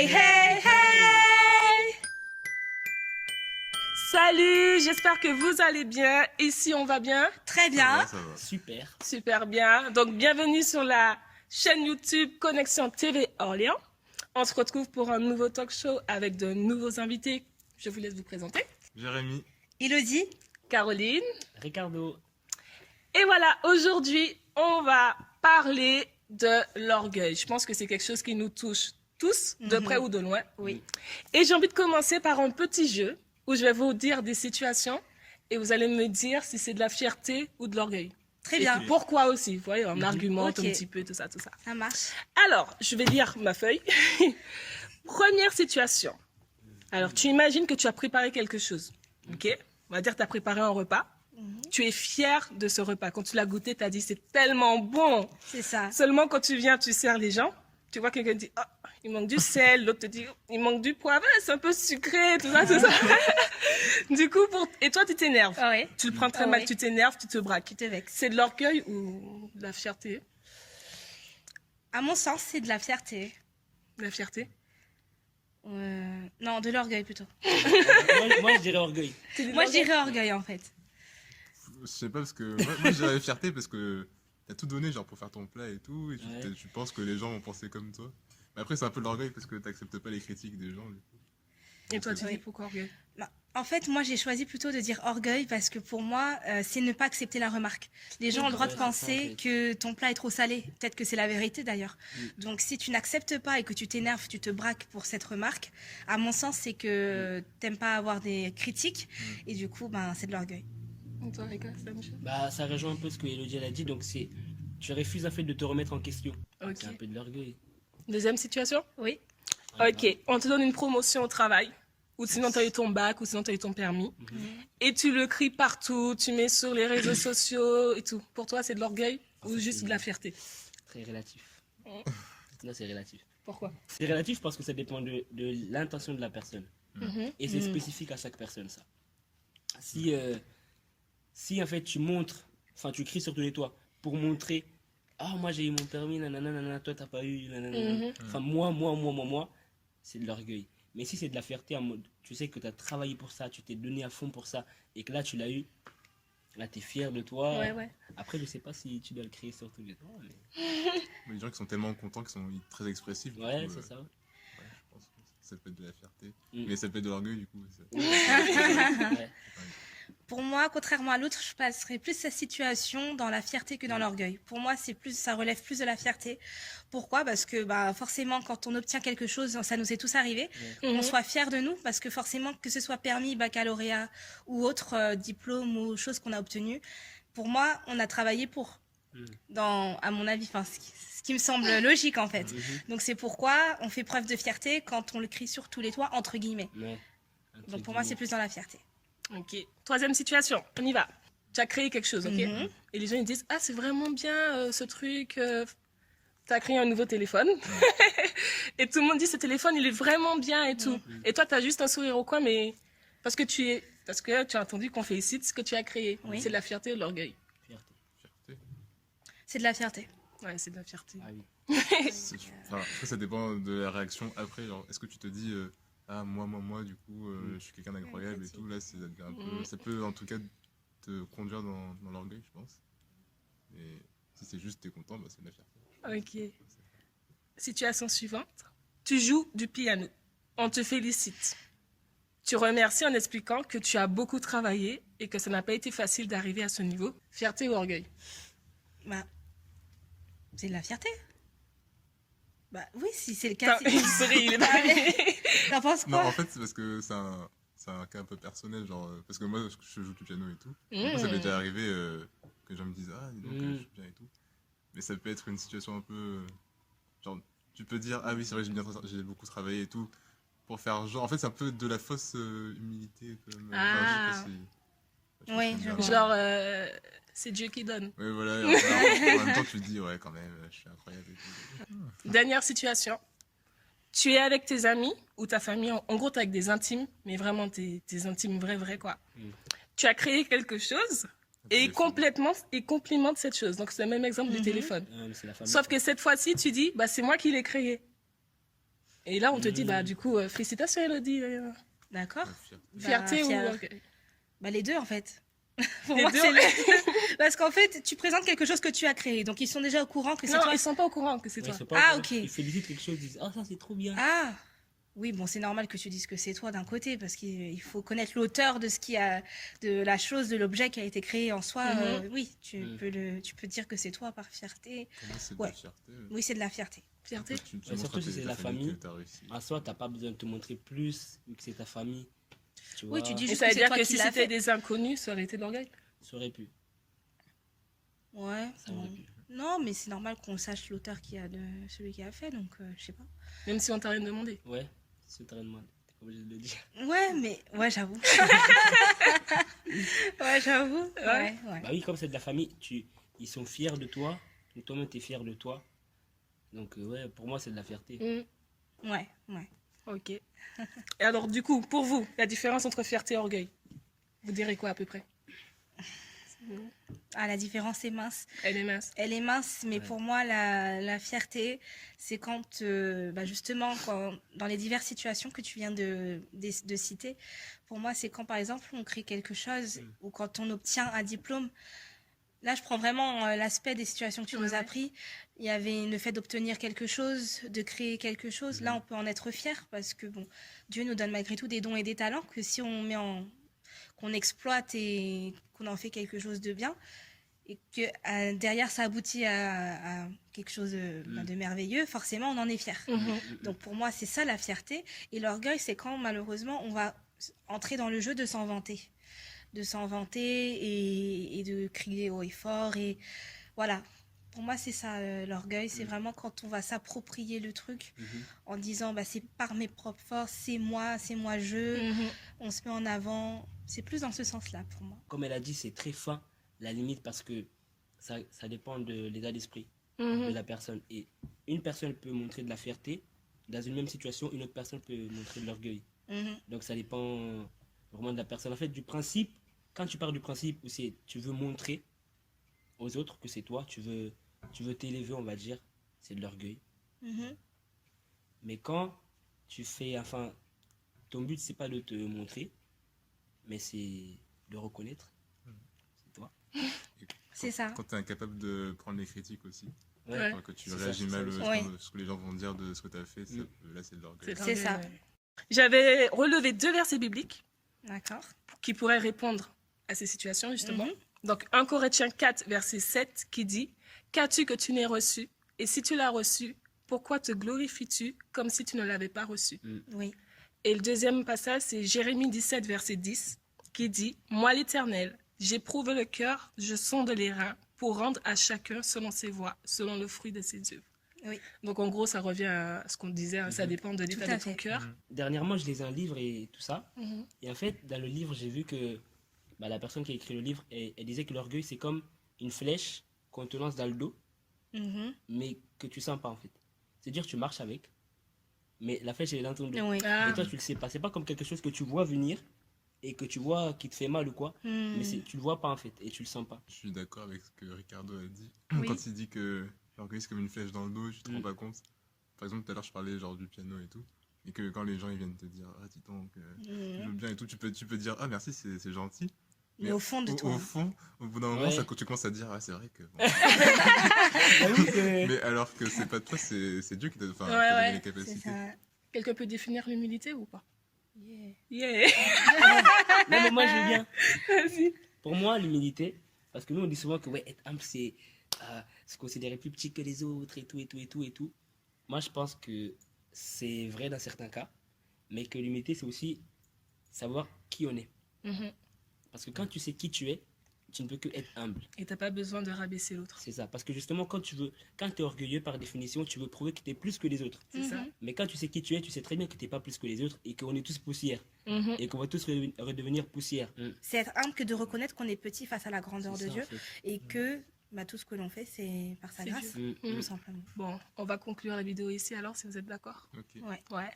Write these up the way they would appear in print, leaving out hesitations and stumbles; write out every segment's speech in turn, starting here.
Hey, hey, hey! Salut, j'espère que vous allez bien. Ici, on va bien? Très bien. Ça va. Super. Super bien. Donc, bienvenue sur la chaîne YouTube Connexion TV Orléans. On se retrouve pour un nouveau talk show avec de nouveaux invités. Je vous laisse vous présenter. Jérémy. Elodie. Caroline. Ricardo. Et voilà, aujourd'hui, on va parler de l'orgueil. Je pense que c'est quelque chose qui nous touche tous, de près ou de loin. Oui. Et j'ai envie de commencer par un petit jeu où je vais vous dire des situations et vous allez me dire si c'est de la fierté ou de l'orgueil. Très Et bien. puis pourquoi aussi, vous voyez, on argumente Ok. un petit peu, tout ça, tout ça. Ça marche. Alors, je vais lire ma feuille. Première situation. Alors, tu imagines que tu as préparé quelque chose, ok? On va dire que tu as préparé un repas. Tu es fier de ce repas. Quand tu l'as goûté, tu as dit, c'est tellement bon. C'est ça. Seulement quand tu viens, tu sers les gens, tu vois quelqu'un dit, oh, il manque du sel, l'autre te dit, il manque du poivre, c'est un peu sucré, tout ça, tout ça. Du coup, et toi, tu t'énerves. Ah ouais. Tu le prends très Ah mal, ouais. tu t'énerves, tu te braques. Tu te vexes. C'est de l'orgueil ou de la fierté? À mon sens, c'est de la fierté. De la fierté? Non, de l'orgueil plutôt. Moi, je dirais orgueil. Moi, je dirais orgueil en fait. Je sais pas parce que moi je dirais fierté parce que t'as tout donné genre pour faire ton plat et tout et tu penses que les gens vont penser comme toi. Mais après c'est un peu de l'orgueil parce que t'acceptes pas les critiques des gens. Du coup. Et toi, tu Oui. dis pourquoi orgueil? Bah, en fait, moi, j'ai choisi plutôt de dire orgueil parce que pour moi, c'est ne pas accepter la remarque. Les gens ont le droit de Ouais, c'est ça, penser en fait. que ton plat est trop salé. Peut-être que c'est la vérité d'ailleurs. Donc, si tu n'acceptes pas et que tu t'énerves, tu te braques pour cette remarque, à mon sens, c'est que t'aimes pas avoir des critiques et du coup, ben, c'est de l'orgueil. Et toi, Rika, c'est la même chose? Bah, ça rejoint un peu ce que Elodie elle a dit, donc c'est. Tu refuses en fait de te remettre en question. Ok. C'est un peu de l'orgueil. Deuxième situation? Oui. Ok, on te donne une promotion au travail, ou sinon tu as eu ton bac, ou sinon tu as eu ton permis, et tu le cries partout, tu mets sur les réseaux sociaux et tout. Pour toi, c'est de l'orgueil ou juste de la fierté? Très relatif. Non, c'est relatif. Pourquoi? C'est relatif parce que ça dépend de l'intention de la personne. Et c'est spécifique à chaque personne, ça. Si en fait tu montres, enfin tu cries sur tous les toits pour montrer, ah moi j'ai eu mon permis, nanana, nanana, toi t'as pas eu, nanana. Enfin moi, c'est de l'orgueil. Mais si c'est de la fierté en mode, tu sais que tu as travaillé pour ça, tu t'es donné à fond pour ça, et que là tu l'as eu, là tu es fier de toi. Ouais. Après je sais pas si tu dois le crier sur tous les toits, mais... Mais les gens qui sont tellement contents, qui sont très expressifs. du Ouais, coup, c'est ça. ouais, je pense que ça peut être de la fierté. Mm. Mais ça peut être de l'orgueil du coup. Ouais. Pour moi, contrairement à l'autre, je passerais plus sa situation dans la fierté que dans l'orgueil. Pour moi, ça relève plus de la fierté. Pourquoi? Parce que bah, forcément, quand on obtient quelque chose, ça nous est tous arrivé, on soit fier de nous, parce que forcément, que ce soit permis, baccalauréat ou autre diplôme ou chose qu'on a obtenu, pour moi, on a travaillé pour. À mon avis, ce qui me semble logique en fait. Donc c'est pourquoi on fait preuve de fierté quand on le crie sur tous les toits, entre guillemets. Ouais. Donc pour moi, c'est plus dans la fierté. Ok. Troisième situation, on y va. Tu as créé quelque chose, ok? Et les gens ils disent, ah c'est vraiment bien ce truc. Tu as créé un nouveau téléphone. Et tout le monde dit, ce téléphone il est vraiment bien et tout. Et toi tu as juste un sourire au coin, mais parce que tu as entendu qu'on félicite ce que tu as créé. Oui. C'est de la fierté ou de l'orgueil? Fierté. Fierté. C'est de la fierté. Ouais, c'est de la fierté. Ah oui. Après ça dépend de la réaction après. Genre, est-ce que tu te dis ah moi du coup je suis quelqu'un d'incroyable et tout là ça devient un peu, ça peut en tout cas te conduire dans l'orgueil je pense. Et si c'est juste t'es content bah c'est de la fierté. Ok. Situation suivante. Tu joues du piano. On te félicite. Tu remercies en expliquant que tu as beaucoup travaillé et que ça n'a pas été facile d'arriver à ce niveau. Fierté ou orgueil? Bah, c'est de la fierté. Bah oui, si c'est le cas. Il sourit, il est pas... T'en penses Non quoi? en fait c'est parce que c'est un cas un peu personnel genre parce que moi je joue du piano et tout. Moi, ça m'est déjà arrivé que les gens me disent ah dis donc je joue bien et tout. Mais ça peut être une situation un peu genre tu peux dire ah oui c'est vrai j'ai beaucoup travaillé et tout pour faire genre en fait c'est un peu de la fausse humilité quand même. Ah. Enfin, je sais pas si- Oui, je je sais vois. pas. Genre, c'est Dieu qui donne. Ouais voilà en même temps tu te dis ouais quand même je suis incroyable et tout. Dernière situation. Tu es avec tes amis ou ta famille. En gros, tu es avec des intimes, mais vraiment tes intimes vrais, quoi. Tu as créé quelque chose et complimente cette chose. Donc, c'est le même exemple du téléphone. Mais c'est la famille. Sauf que cette fois-ci, tu dis, bah, c'est moi qui l'ai créé. Et là, on te dit, bah, du coup, félicitations, Elodie. D'accord. La fierté. Bah, Fierté ou fier. orgueil? Bah, les deux, en fait. Pour Les moi, deux, c'est ouais. Parce qu'en fait, tu présentes quelque chose que tu as créé. Donc, ils sont déjà au courant que c'est Non, toi. ils sont pas au courant que c'est Ouais, toi. ils sont pas Ah, au courant. ok. Ils félicitent quelque chose, ils disent, ah, ça c'est trop bien. Ah, oui, bon, c'est normal que tu dises que c'est toi d'un côté, parce qu'il faut connaître l'auteur de ce qui a, de la chose, de l'objet qui a été créé en soi. Oui, tu peux dire que c'est toi par fierté. Pour moi, c'est de Ouais. la fierté. Oui, c'est de la fierté. Fierté. Tu Ouais, montres surtout à si c'est ta la famille. que t'as réussi. En soi, t'as pas besoin de te montrer plus, vu que c'est ta famille. Tu Oui, vois, tu dis Et juste ça que veut c'est dire toi que qui si l'as c'était fait. des inconnus, ça aurait été de l'orgueil. ça aurait pu. Ouais. Ça aurait pu. Non, mais c'est normal qu'on sache l'auteur celui qui a fait, donc je sais pas. Même si on t'a rien demandé. Ouais, c'est très mal. T'es pas obligé de le dire. Ouais, mais ouais, j'avoue. Ouais, j'avoue. Ouais, ouais. Bah oui, comme c'est de la famille, ils sont fiers de toi, et toi-même t'es fier de toi. Donc ouais, pour moi c'est de la fierté. Ouais, ouais. Ok. Et alors, du coup, pour vous, la différence entre fierté et orgueil, vous direz quoi à peu près? Ah, la différence est mince. Elle est mince. Elle est mince, mais Ouais. pour moi, la fierté, c'est quand, justement, dans les diverses situations que tu viens de citer, pour moi, c'est quand, par exemple, on crée quelque chose ou quand on obtient un diplôme. Là, je prends vraiment l'aspect des situations que tu nous as Ouais. pris. Il y avait le fait d'obtenir quelque chose, de créer quelque chose. Là, on peut en être fier parce que, bon, Dieu nous donne malgré tout des dons et des talents que si on met qu'on exploite et qu'on en fait quelque chose de bien, et que derrière ça aboutit à quelque chose de merveilleux, forcément on en est fier. Donc pour moi c'est ça la fierté, et l'orgueil c'est quand malheureusement on va entrer dans le jeu de s'en vanter, et de crier haut et fort, et voilà. Pour moi c'est ça l'orgueil, c'est vraiment quand on va s'approprier le truc en disant bah, c'est par mes propres forces, c'est moi on se met en avant, c'est plus dans ce sens-là pour moi. Comme elle a dit, c'est très fin la limite parce que ça dépend de l'état d'esprit Mhm. de la personne. Et une personne peut montrer de la fierté, dans une même situation, une autre personne peut montrer de l'orgueil. Mhm. Donc ça dépend vraiment de la personne. En fait, du principe, quand tu pars du principe où tu veux montrer aux autres que c'est toi, tu veux t'élever, on va dire, c'est de l'orgueil. Mhm. Mais quand tu fais, enfin, ton but c'est pas de te montrer, mais c'est de reconnaître. C'est toi. C'est ça. Quand tu es incapable de prendre les critiques aussi, Ouais. quand tu C'est ça, réagis c'est ça, mal c'est à ça. Ouais. ce que les gens vont dire de ce que tu as fait, là c'est de l'orgueil. C'est ça. l'orgueil, ouais. J'avais relevé 2 versets bibliques D'accord. qui pourraient répondre à ces situations, justement. Mhm. Donc, 1 Corinthiens 4, verset 7, qui dit « Qu'as-tu que tu n'aies reçu? Et si tu l'as reçu, pourquoi te glorifies-tu comme si tu ne l'avais pas reçu ?» Oui. Et le deuxième passage, c'est Jérémie 17, verset 10, qui dit « Moi, l'Éternel, j'éprouve le cœur, je sonde les reins, pour rendre à chacun selon ses voies, selon le fruit de ses œuvres. » Oui. Donc, en gros, ça revient à ce qu'on disait, hein, ça dépend de l'état Tout à de ton fait. cœur. Dernièrement, je lisais un livre et tout ça. Mhm. Et en fait, dans le livre, j'ai vu que la personne qui a écrit le livre, elle disait que l'orgueil, c'est comme une flèche qu'on te lance dans le dos, Mhm. mais que tu sens pas en fait. C'est-à-dire tu marches avec, mais la flèche elle est dans ton dos. Oui. Ah. Et toi tu le sais pas. C'est pas comme quelque chose que tu vois venir et que tu vois qui te fait mal ou quoi, Mhm. mais tu le vois pas en fait et tu le sens pas. Je suis d'accord avec ce que Ricardo a dit. Oui. Quand il dit que l'orgueil c'est comme une flèche dans le dos, tu te rends Mm. pas compte. Par exemple, tout à l'heure je parlais genre du piano et tout. Et que quand les gens ils viennent te dire ah dis donc tu Mhm. joues bien et tout, tu peux dire ah merci c'est gentil. Mais au fond de toi. Au fond, au bout d'un moment, Ouais. tu commences à te dire ah c'est vrai que bon. Mais Mais alors que c'est pas toi, c'est Dieu qui t'a Ouais, donné ouais. les C'est capacités. ça. Quelqu'un peut définir l'humilité ou pas? Yeah. Yeah. non, mais moi je veux bien. Vas-y. Pour moi l'humilité, parce que nous on dit souvent que ouais, être humble c'est se considérer plus petit que les autres et tout et tout et tout et tout. Moi je pense que c'est vrai dans certains cas, mais que l'humilité c'est aussi savoir qui on est. Mhm. Parce que quand tu sais qui tu es, tu ne peux que être humble. Et t'as pas besoin de rabaisser l'autre. C'est ça. Parce que justement, quand tu es orgueilleux par définition, tu veux prouver que tu es plus que les autres. C'est ça. Mais quand tu sais qui tu es, tu sais très bien que tu n'es pas plus que les autres et qu'on est tous poussière. Mhm. Et qu'on va tous redevenir poussière. C'est être humble que de reconnaître qu'on est petit face à la grandeur C'est de ça, Dieu en fait. et que tout ce que l'on fait, c'est par sa C'est grâce, Dieu. Mm. tout simplement. Bon, on va conclure la vidéo ici alors, si vous êtes d'accord. Ok. Ouais. Ouais.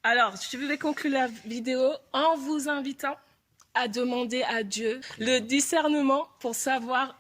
Alors, je vais conclure la vidéo en vous invitant à demander à Dieu le discernement pour savoir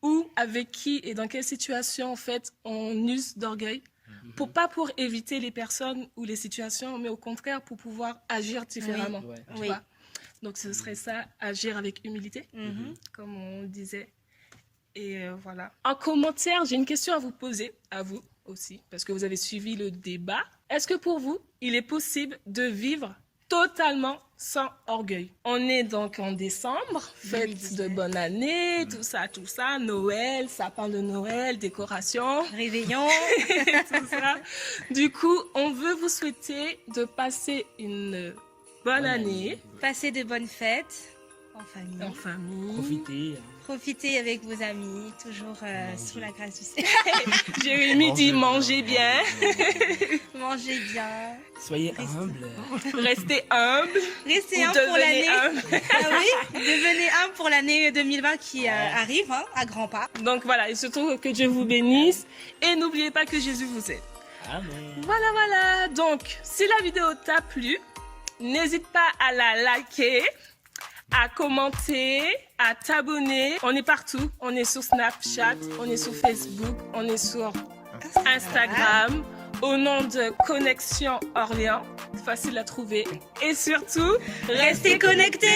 où, avec qui et dans quelle situation, en fait, on use d'orgueil. Pas pour éviter les personnes ou les situations, mais au contraire pour pouvoir agir différemment. Ouais. Tu Oui. vois. Donc ce serait ça, agir avec humilité, Mhm. comme on disait. Et voilà. En commentaire, j'ai une question à vous poser, à vous aussi, parce que vous avez suivi le débat. Est-ce que pour vous, il est possible de vivre totalement sans orgueil? On est donc en décembre, fête 2019. de bonne année, tout ça, Noël, sapin de Noël, décoration, Réveillon. tout ça. Du coup, on veut vous souhaiter de passer une bonne année Passez de bonnes fêtes en famille. en famille. Profitez. Profitez avec vos amis, toujours sous la grâce du Seigneur. Jérémy dit mangez bien, Mangez bien. Soyez humbles. restez humble. Restez Ou un pour devenez l'année. humble. Ah oui, devenez un pour l'année 2020 qui arrive hein, à grands pas. Donc voilà, et surtout que Dieu vous bénisse. Et n'oubliez pas que Jésus vous aide. Amen. Voilà. Donc, si la vidéo t'a plu, n'hésite pas à la liker, à commenter, à t'abonner. On est partout. On est sur Snapchat, on est sur Facebook, on est sur Instagram. Au nom de Connexion Orléans. Facile à trouver. Et surtout, Restez connectés.